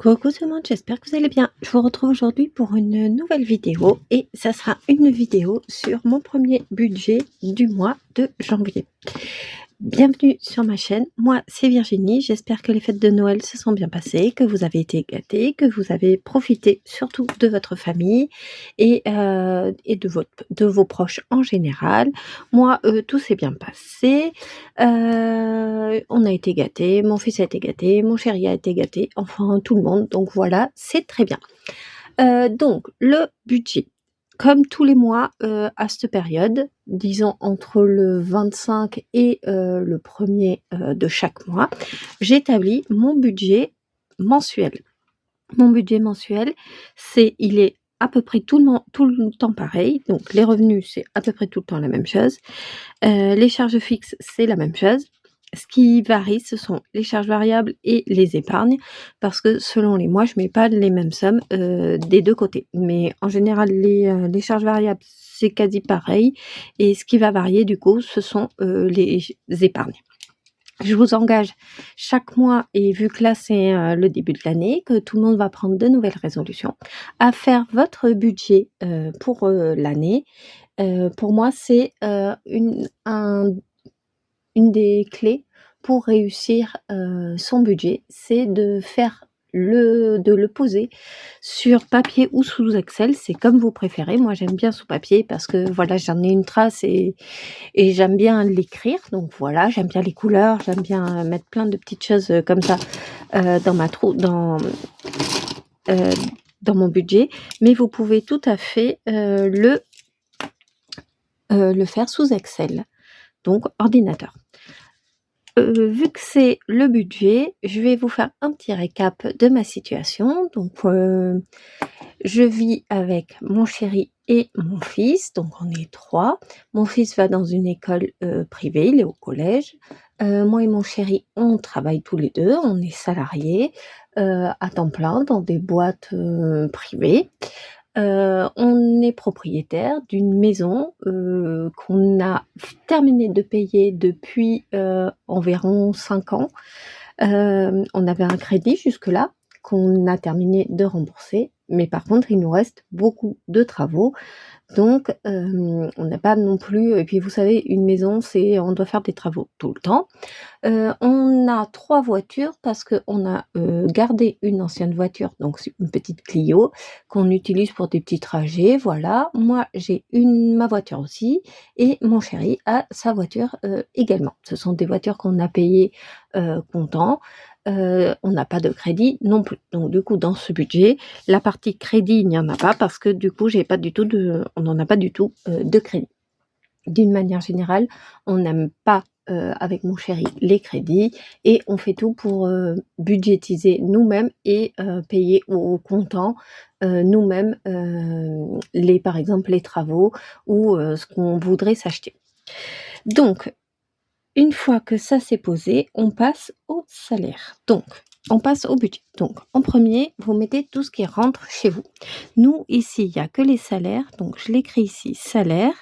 Coucou tout le monde, j'espère que vous allez bien. Je vous retrouve aujourd'hui pour une nouvelle vidéo et ça sera une vidéo sur mon premier budget du mois de janvier. Bienvenue sur ma chaîne, moi c'est Virginie, j'espère que les fêtes de Noël se sont bien passées, que vous avez été gâtés, que vous avez profité surtout de votre famille et de vos proches en général. Moi, tout s'est bien passé, on a été gâtés, mon fils a été gâté, mon chéri a été gâté, enfin tout le monde, donc voilà, c'est très bien. Donc le budget. Comme tous les mois, à cette période, disons entre le 25 et le 1er de chaque mois, j'établis mon budget mensuel. Mon budget mensuel, il est à peu près tout le temps pareil. Donc les revenus, c'est à peu près tout le temps la même chose. Les charges fixes, c'est la même chose. Ce qui varie, ce sont les charges variables et les épargnes, parce que selon les mois, je mets pas les mêmes sommes des deux côtés. Mais en général, les charges variables, c'est quasi pareil. Et ce qui va varier, du coup, ce sont les épargnes. Je vous engage chaque mois, et vu que là c'est le début de l'année, que tout le monde va prendre de nouvelles résolutions, à faire votre budget pour l'année. Pour moi, c'est une des clés pour réussir son budget, c'est de le poser sur papier ou sous Excel, c'est comme vous préférez. Moi, j'aime bien sous papier parce que voilà, j'en ai une trace et j'aime bien l'écrire. Donc voilà, j'aime bien les couleurs, j'aime bien mettre plein de petites choses comme ça dans dans mon budget. Mais vous pouvez tout à fait le faire sous Excel, donc ordinateur. Vu que c'est le budget, je vais vous faire un petit récap de ma situation. Donc, je vis avec mon chéri et mon fils, donc on est 3. Mon fils va dans une école privée, il est au collège. Moi et mon chéri, on travaille tous les deux, on est salariés à temps plein dans des boîtes privées. On est propriétaire d'une maison qu'on a terminé de payer depuis environ 5 ans. On avait un crédit jusque-là qu'on a terminé de rembourser, mais par contre, il nous reste beaucoup de travaux. Donc, on n'a pas non plus, et puis vous savez, une maison, on doit faire des travaux tout le temps. On a 3 voitures parce qu'on a gardé une ancienne voiture, donc c'est une petite Clio qu'on utilise pour des petits trajets, voilà. Moi, j'ai ma voiture aussi et mon chéri a sa voiture également. Ce sont des voitures qu'on a payées comptant. On n'a pas de crédit non plus. Donc du coup, dans ce budget, la partie crédit, il n'y en a pas parce que du coup, on n'en a pas du tout de crédit. D'une manière générale, on n'aime pas avec mon chéri les crédits et on fait tout pour budgétiser nous-mêmes et payer au comptant nous-mêmes par exemple les travaux ou ce qu'on voudrait s'acheter. Donc, une fois que ça c'est posé, on passe au salaire. Donc, on passe au budget. Donc, en premier, vous mettez tout ce qui rentre chez vous. Nous, ici, il n'y a que les salaires. Donc, je l'écris ici, salaire.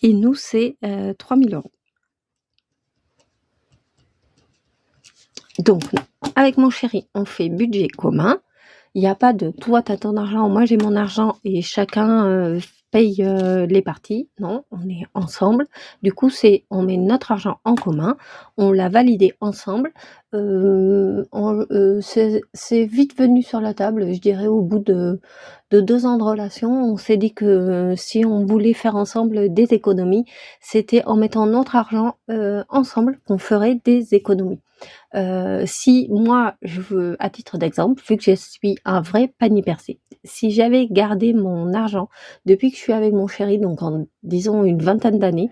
Et nous, c'est 3 000 €. Donc, avec mon chéri, on fait budget commun. Il n'y a pas de toi, tu as ton argent, moi j'ai mon argent et chacun paye les parties. Non, on est ensemble. Du coup, on met notre argent en commun, on l'a validé ensemble. C'est vite venu sur la table, je dirais au bout de 2 ans de relation. On s'est dit que si on voulait faire ensemble des économies, c'était en mettant notre argent ensemble qu'on ferait des économies. Si moi, à titre d'exemple, vu que je suis un vrai panier percé, si j'avais gardé mon argent depuis que je suis avec mon chéri, donc en disons une vingtaine d'années,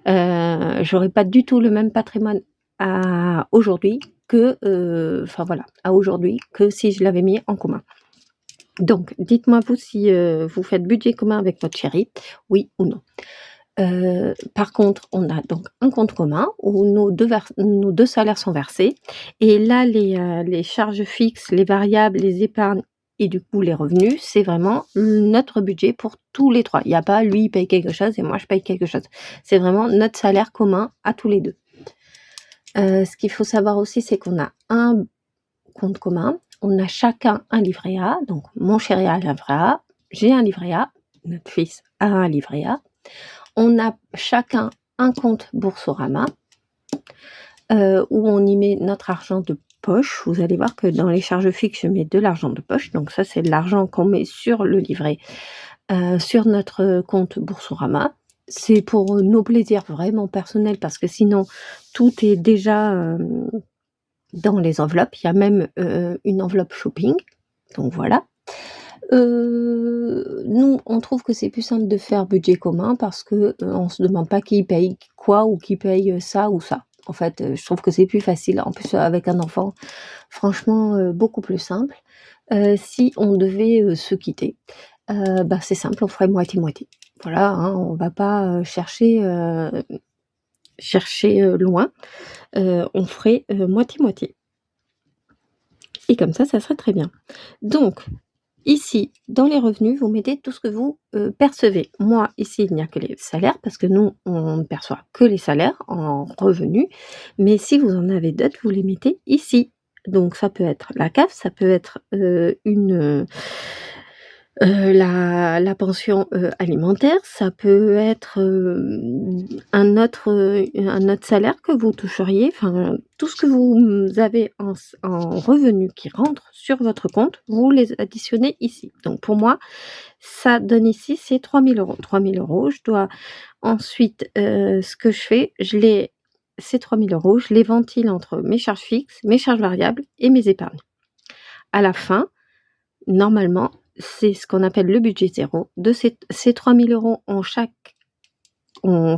j'aurais pas du tout le même patrimoine à aujourd'hui que si je l'avais mis en commun. Donc, dites-moi vous si vous faites budget commun avec votre chéri, oui ou non. Par contre, on a donc un compte commun où nos deux salaires sont versés et là les charges fixes, les variables, les épargnes et du coup les revenus, c'est vraiment notre budget pour tous les 3. Il y a pas lui il paye quelque chose et moi je paye quelque chose. C'est vraiment notre salaire commun à tous les 2. Ce qu'il faut savoir aussi, c'est qu'on a un compte commun. On a chacun un livret A, donc mon chéri a un livret A, j'ai un livret A, notre fils a un livret A. On a chacun un compte Boursorama où on y met notre argent de poche. Vous allez voir que dans les charges fixes, je mets de l'argent de poche. Donc ça, c'est de l'argent qu'on met sur le livret, sur notre compte Boursorama. C'est pour nos plaisirs vraiment personnels parce que sinon, tout est déjà dans les enveloppes. Il y a même une enveloppe shopping. Donc voilà. Nous, on trouve que c'est plus simple de faire budget commun parce que on se demande pas qui paye quoi ou qui paye ça ou ça. En fait, je trouve que c'est plus facile. En plus, avec un enfant, franchement, beaucoup plus simple. Si on devait se quitter, c'est simple, on ferait moitié-moitié. Voilà, hein, on va pas chercher loin. On ferait moitié-moitié. Et comme ça serait très bien. Donc, ici, dans les revenus, vous mettez tout ce que vous percevez. Moi, ici, il n'y a que les salaires, parce que nous, on ne perçoit que les salaires en revenus. Mais si vous en avez d'autres, vous les mettez ici. Donc, ça peut être la CAF, ça peut être la pension alimentaire, ça peut être un autre salaire que vous toucheriez, enfin tout ce que vous avez en revenus qui rentrent sur votre compte, vous les additionnez ici. Donc pour moi, ça donne ici, c'est 3 000 €. 3 000 €, je dois ensuite, ce que je fais, ces 3 000 €, je les ventile entre mes charges fixes, mes charges variables et mes épargnes. À la fin, normalement, c'est ce qu'on appelle le budget zéro. De ces 3 000 €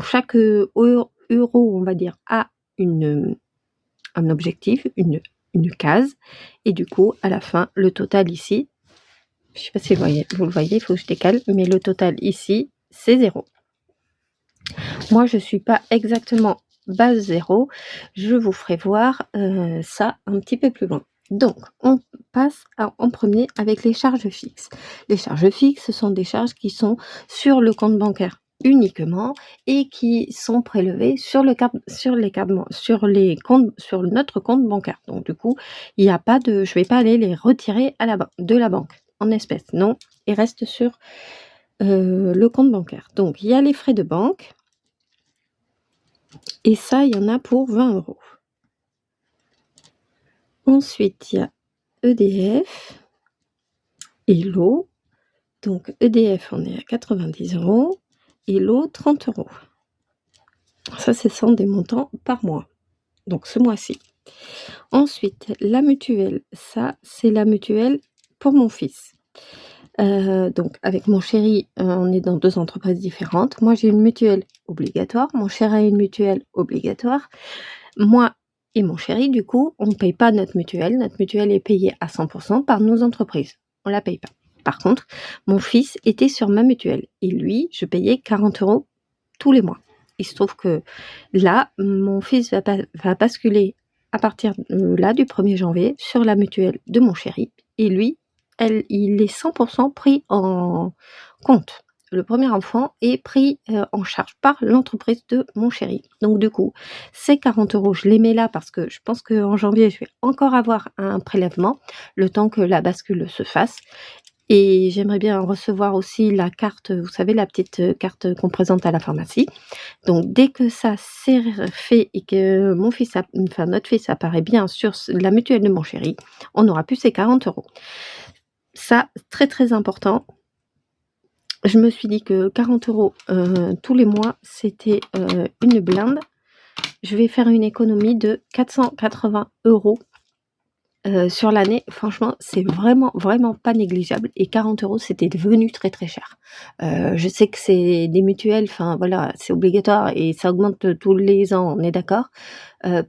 chaque euro, on va dire, a un objectif, une case. Et du coup, à la fin, le total ici, je ne sais pas si vous le voyez, il faut que je décale, mais le total ici, c'est 0. Moi, je ne suis pas exactement base 0. Je vous ferai voir ça un petit peu plus loin. Donc, on passe en premier avec les charges fixes. Les charges fixes, ce sont des charges qui sont sur le compte bancaire uniquement et qui sont prélevées sur notre compte bancaire. Donc, du coup, je ne vais pas aller les retirer de la banque en espèces. Non, ils restent sur le compte bancaire. Donc, il y a les frais de banque. Et ça, il y en a pour 20 €. Ensuite, il y a EDF et l'eau. Donc, EDF, on est à 90 € et l'eau, 30 €. Ça, ce sont des montants par mois. Donc, ce mois-ci. Ensuite, la mutuelle. Ça, c'est la mutuelle pour mon fils. Donc, avec mon chéri, on est dans 2 entreprises différentes. Moi, j'ai une mutuelle obligatoire. Mon chéri a une mutuelle obligatoire. Moi et mon chéri, du coup, on ne paye pas notre mutuelle. Notre mutuelle est payée à 100% par nos entreprises. On ne la paye pas. Par contre, mon fils était sur ma mutuelle. Et lui, je payais 40 € tous les mois. Il se trouve que là, mon fils va basculer à partir là, du 1er janvier, sur la mutuelle de mon chéri. Et lui, il est 100% pris en compte. Le premier enfant est pris en charge par l'entreprise de mon chéri. Donc du coup, ces 40 €, je les mets là parce que je pense qu'en janvier, je vais encore avoir un prélèvement, le temps que la bascule se fasse. Et j'aimerais bien recevoir aussi la carte, vous savez, la petite carte qu'on présente à la pharmacie. Donc dès que ça c'est fait et que notre fils apparaît bien sur la mutuelle de mon chéri, on aura plus ces 40 €. Ça, très très important. Je me suis dit que 40 € tous les mois, c'était une blinde. Je vais faire une économie de 480 € sur l'année. Franchement, c'est vraiment, vraiment pas négligeable. Et 40 €, c'était devenu très, très cher. Je sais que c'est des mutuelles, enfin voilà, c'est obligatoire et ça augmente tous les ans, on est d'accord.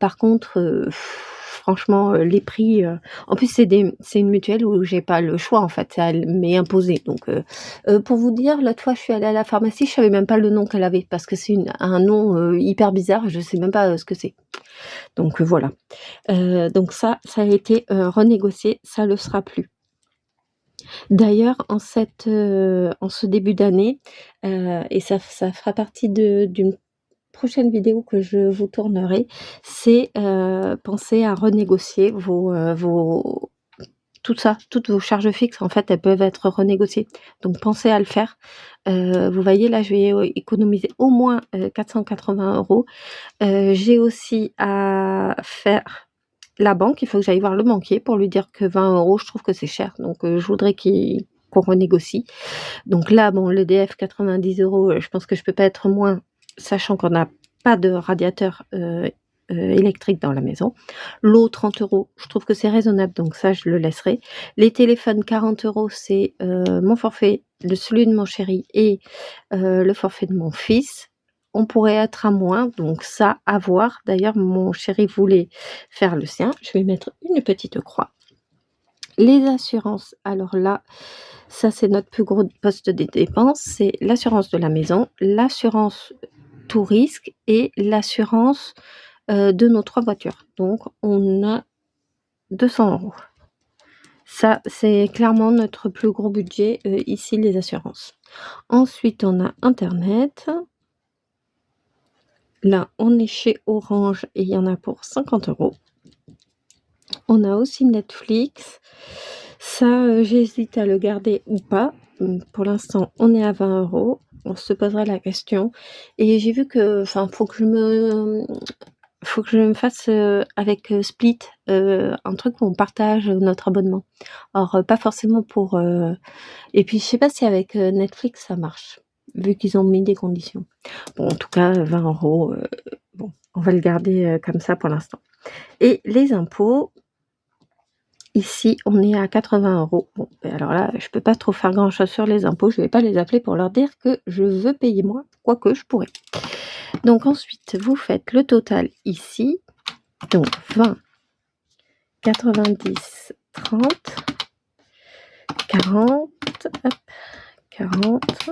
Par contre, franchement, les prix, en plus c'est une mutuelle où j'ai pas le choix en fait, ça m'est imposé. Donc, pour vous dire, l'autre fois je suis allée à la pharmacie, je savais même pas le nom qu'elle avait parce que c'est un nom hyper bizarre, je sais même pas ce que c'est. Donc voilà. Donc ça a été renégocié, ça le sera plus. D'ailleurs, en ce début d'année, et ça fera partie d'une prochaine vidéo que je vous tournerai, c'est penser à renégocier toutes vos charges fixes, en fait, elles peuvent être renégociées. Donc pensez à le faire. Vous voyez, là, je vais économiser au moins 480 €. J'ai aussi à faire la banque. Il faut que j'aille voir le banquier pour lui dire que 20 €, je trouve que c'est cher. Donc je voudrais qu'on renégocie. Donc là, bon, l'EDF 90 €, je pense que je peux pas être moins, sachant qu'on n'a pas de radiateur électrique dans la maison. L'eau 30 €, je trouve que c'est raisonnable, donc ça je le laisserai. Les téléphones 40 €, c'est mon forfait, celui de mon chéri et le forfait de mon fils. On pourrait être à moins, donc ça, à voir. D'ailleurs, mon chéri voulait faire le sien. Je vais mettre une petite croix. Les assurances, alors là, ça c'est notre plus gros poste des dépenses, c'est l'assurance de la maison, l'assurance tout risque et l'assurance de nos 3 voitures. Donc on a 200 €. Ça, c'est clairement notre plus gros budget, ici, les assurances. Ensuite, on a internet. Là, on est chez Orange et il y en a pour 50 €. On a aussi Netflix. Ça, j'hésite à le garder ou pas. Pour l'instant, on est à 20 €. On se posera la question et j'ai vu que faut que je me fasse, avec, Split, un truc où on partage notre abonnement. Alors, pas forcément pour, et puis je sais pas si avec, Netflix ça marche, vu qu'ils ont mis des conditions. Bon, en tout cas, 20 €, bon, on va le garder, comme ça pour l'instant. Et les impôts, ici, on est à 80 €. Bon, et alors là, je peux pas trop faire grand-chose sur les impôts. Je vais pas les appeler pour leur dire que je veux payer moins, quoique je pourrais. Donc ensuite, vous faites le total ici. Donc 20, 90, 30, 40, hop, 40,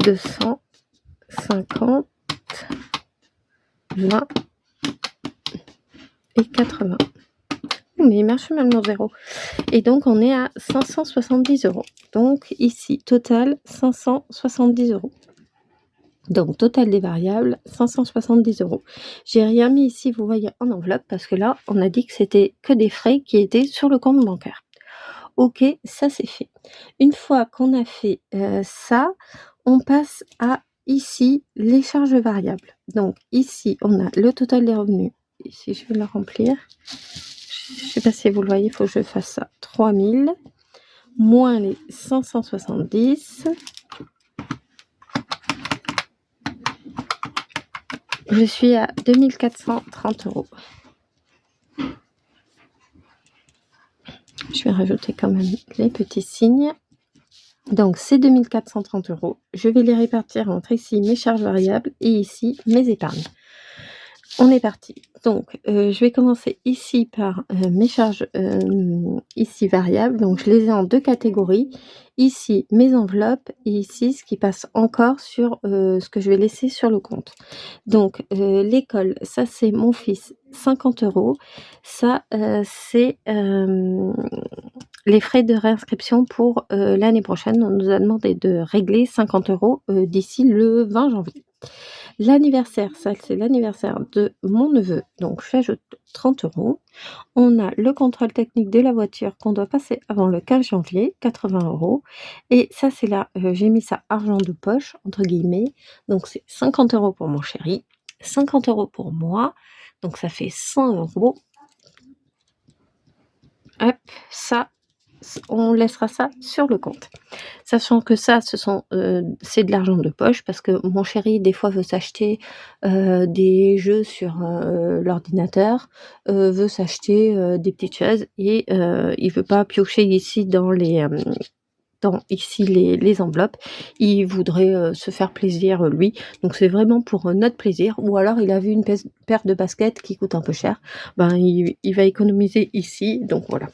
200, 50, 20 et 80. Mais il marche même mon zéro. Et donc on est à 570 €. Donc ici, total 570 €. Donc total des variables, 570 €. J'ai rien mis ici, vous voyez, en enveloppe, parce que là, on a dit que c'était que des frais qui étaient sur le compte bancaire. OK, ça c'est fait. Une fois qu'on a fait, ça, on passe à ici, les charges variables. Donc ici, on a le total des revenus. Ici, je vais le remplir. Je sais pas si vous le voyez, il faut que je fasse ça. 3000 moins les 570. Je suis à 2430 €. Je vais rajouter quand même les petits signes. Donc c'est 2430 €. Je vais les répartir entre ici mes charges variables et ici mes épargnes. On est parti. Donc je vais commencer ici par mes charges ici variables. Donc je les ai en 2 catégories. Ici mes enveloppes et ici ce qui passe encore sur ce que je vais laisser sur le compte. Donc l'école, ça c'est mon fils, 50 €. Ça c'est les frais de réinscription pour l'année prochaine. On nous a demandé de régler 50 € d'ici le 20 janvier. L'anniversaire, ça c'est l'anniversaire de mon neveu, donc j'ajoute 30 €. On a le contrôle technique de la voiture qu'on doit passer avant le 15 janvier, 80 €. Et ça c'est là, j'ai mis ça «argent de poche» entre guillemets, donc c'est 50 € pour mon chéri, 50 € pour moi, donc ça fait 100 €. Hop, ça, on laissera ça sur le compte. Sachant que ça, c'est de l'argent de poche parce que mon chéri, des fois, veut s'acheter des jeux sur l'ordinateur, veut s'acheter des petites choses et il veut pas piocher ici dans les enveloppes. Il voudrait se faire plaisir lui. Donc c'est vraiment pour notre plaisir. Ou alors il a vu une paire de baskets qui coûte un peu cher. Ben il va économiser ici. Donc voilà.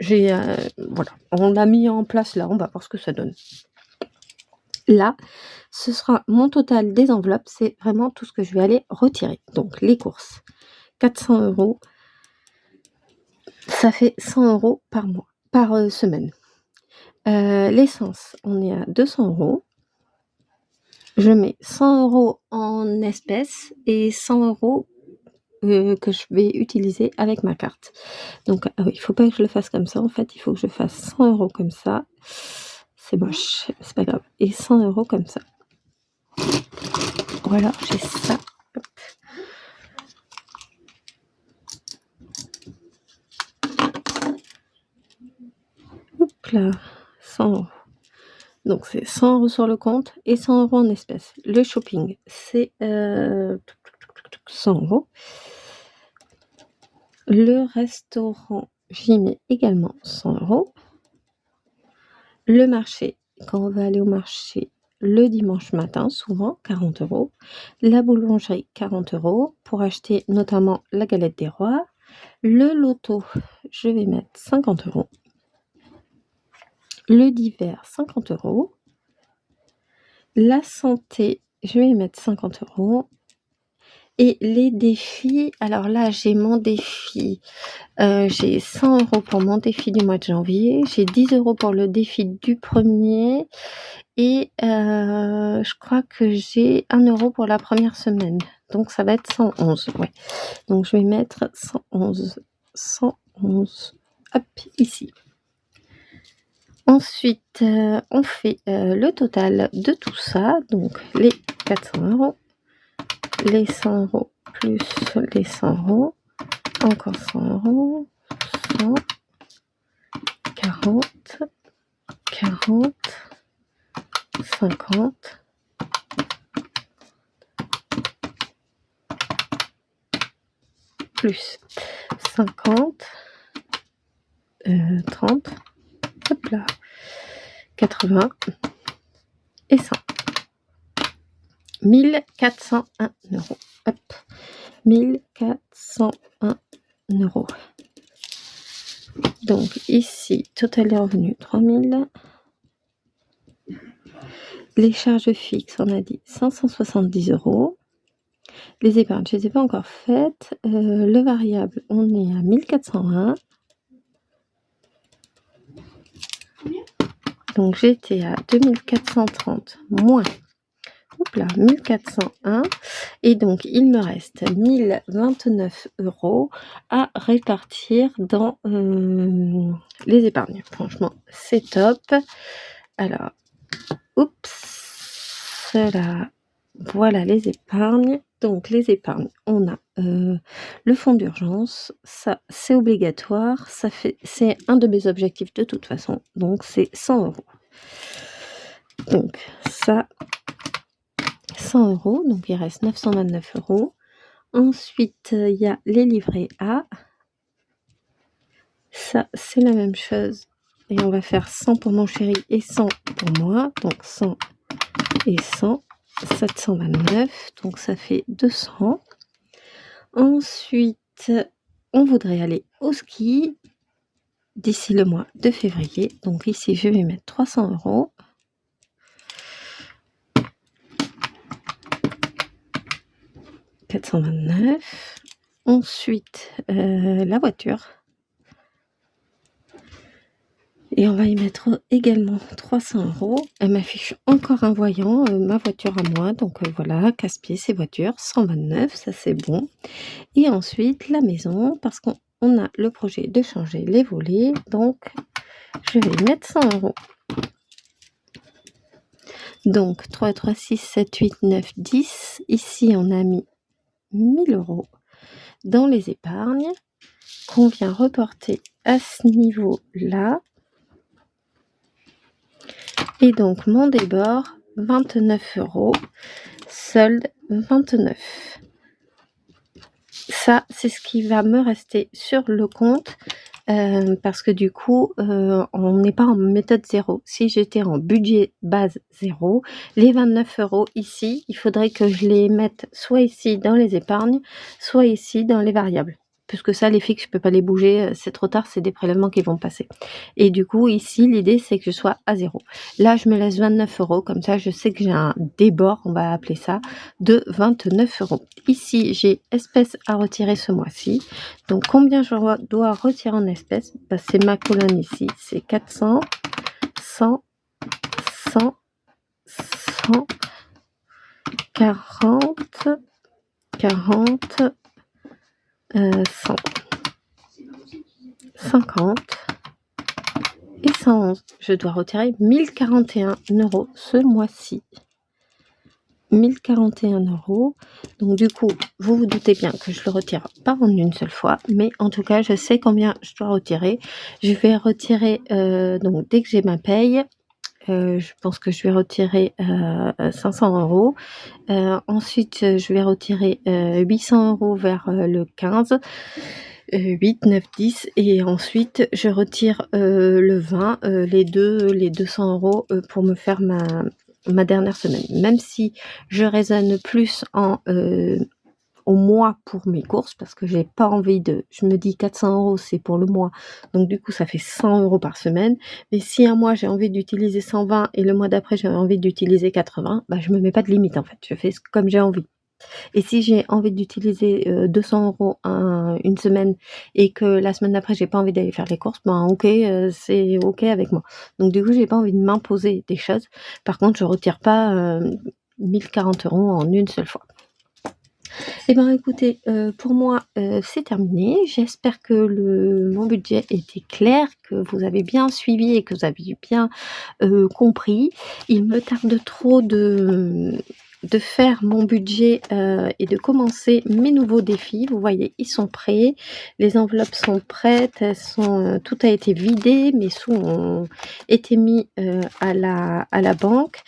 Voilà, on l'a mis en place là, on va voir ce que ça donne. Là, ce sera mon total des enveloppes, c'est vraiment tout ce que je vais aller retirer. Donc les courses, 400 €, ça fait 100 € par mois, par semaine. L'essence, on est à 200 €. je mets 100 € en espèces et 100 € que je vais utiliser avec ma carte. Donc il faut pas que je le fasse comme ça, en fait, il faut que je fasse 100 € comme ça. C'est moche, c'est pas grave. Et 100 € comme ça. Voilà, j'ai ça. Hop. Hop là, 100 €. Donc c'est 100 € sur le compte et 100 € en espèces. Le shopping, c'est 100 €. Le restaurant, j'y mets également 100 €. Le marché, quand on va aller au marché le dimanche matin, souvent 40 €. La boulangerie, 40 € pour acheter notamment la galette des rois. Le loto, je vais mettre 50 €. Le divers, 50 €. La santé, je vais y mettre 50 €. Et les défis, alors là, j'ai mon défi, j'ai 100 € pour mon défi du mois de janvier, j'ai 10 € pour le défi du 1er et je crois que j'ai 1 € pour la première semaine. Donc ça va être 111, ouais. Donc je vais mettre 111. 111. Hop, ici. Ensuite, on fait le total de tout ça, donc les 400 €. Les 100 € plus les 100 €, encore 100 €, 100, 40, 40, 50, plus 50, 30, hop là, 80 et 100. 1 401 €. Hop, 1 401 €. Donc ici, total des revenus 3 000. Les charges fixes, on a dit 570 €. Les épargnes, je les ai pas encore faites. Le variable, on est à 1 401. Donc j'étais à 2 430 moins, hop là, 1 401 et donc il me reste 1 029 € à répartir dans les épargnes. Franchement, c'est top. Alors, oups, là, voilà les épargnes. Donc les épargnes, on a le fonds d'urgence, ça c'est obligatoire, c'est un de mes objectifs de toute façon, donc c'est 100 €. Donc ça, 100 €, donc il reste 929 €. Ensuite, il y a les livrets A. Ça, c'est la même chose et on va faire 100 pour mon chéri et 100 pour moi, donc 100 et 100, 729, donc ça fait 200. Ensuite, on voudrait aller au ski d'ici le mois de février. Donc ici, je vais mettre 300 €. « 429. Ensuite, la voiture. Et on va y mettre également 300 €. Elle m'affiche encore un voyant, ma voiture à moi. Donc voilà, casse-pied, c'est voiture, 129, ça c'est bon. Et ensuite, la maison, parce qu'on a le projet de changer les volets. Donc, je vais y mettre 100 €. Donc, 3, 3, 6, 7, 8, 9, 10. Ici, on a mis 1 000 € dans les épargnes qu'on vient reporter à ce niveau-là. Et donc, mon débord, 29 €, solde 29. Ça, c'est ce qui va me rester sur le compte parce que du coup, on n'est pas en méthode 0. Si j'étais en budget base 0, les 29 € ici, il faudrait que je les mette soit ici dans les épargnes, soit ici dans les variables. Puisque ça, les fixes, je peux pas les bouger, c'est trop tard, c'est des prélèvements qui vont passer. Et du coup, ici, l'idée, c'est que je sois à 0. Là, je me laisse 29 €, comme ça, je sais que j'ai un débord, on va appeler ça, de 29 €. Ici, j'ai espèces à retirer ce mois-ci. Donc, combien je dois retirer en espèces? C'est ma colonne ici, c'est 400, 100, 100, 100, 40, 40, 100, 50 et 111. Je dois retirer 1041 € ce mois-ci. 1041 €. Donc du coup, vous vous doutez bien que je le retire pas en une seule fois, mais en tout cas, je sais combien je dois retirer. Je vais retirer, donc dès que j'ai ma paye, je pense que je vais retirer 500 €. Ensuite, je vais retirer 800 € vers le 15, 8, 9, 10 et ensuite je retire le 20, les 200 € pour me faire ma dernière semaine. Même si je raisonne plus au mois pour mes courses parce que j'ai pas envie je me dis 400 € c'est pour le mois, donc du coup ça fait 100 € par semaine. Mais si un mois j'ai envie d'utiliser 120 et le mois d'après j'ai envie d'utiliser 80, bah je me mets pas de limite en fait, je fais comme j'ai envie. Et si j'ai envie d'utiliser 200 € une semaine et que la semaine d'après j'ai pas envie d'aller faire les courses, ben OK, c'est OK avec moi. Donc du coup j'ai pas envie de m'imposer des choses. Par contre je retire pas 1040 € en une seule fois. Eh ben écoutez, pour moi, c'est terminé. J'espère que mon budget était clair, que vous avez bien suivi et que vous avez bien, compris. Il me tarde trop de faire mon budget, et de commencer mes nouveaux défis. Vous voyez, ils sont prêts, les enveloppes sont prêtes, tout a été vidé, mes sous ont été mis, à la banque.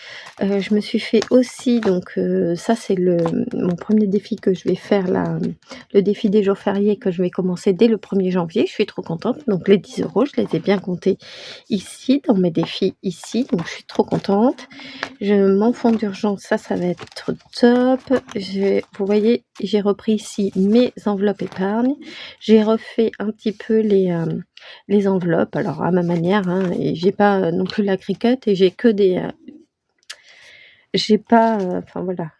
Je me suis fait aussi donc ça c'est mon premier défi que je vais faire là, le défi des jours fériés que je vais commencer dès le 1er janvier. Je suis trop contente. Donc les 10 €, je les ai bien comptés ici, dans mes défis ici, donc je suis trop contente. Mon fonds d'urgence, ça va être top. Vous voyez, j'ai repris ici mes enveloppes épargne. J'ai refait un petit peu les enveloppes, alors à ma manière, hein, et j'ai pas non plus la Cricut et j'ai que j'ai pas, enfin voilà,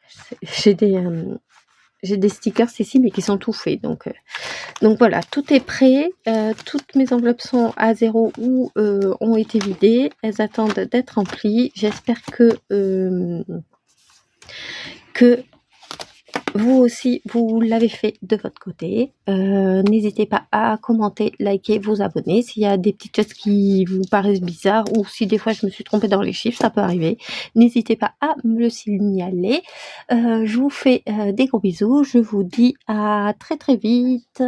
j'ai des stickers ici, mais qui sont tout faits. Donc voilà, tout est prêt. Toutes mes enveloppes sont à 0 ou ont été vidées. Elles attendent d'être remplies. J'espère que vous aussi, vous l'avez fait de votre côté. N'hésitez pas à commenter, liker, vous abonner. S'il y a des petites choses qui vous paraissent bizarres ou si des fois je me suis trompée dans les chiffres, ça peut arriver. N'hésitez pas à me le signaler. Je vous fais des gros bisous. Je vous dis à très très vite.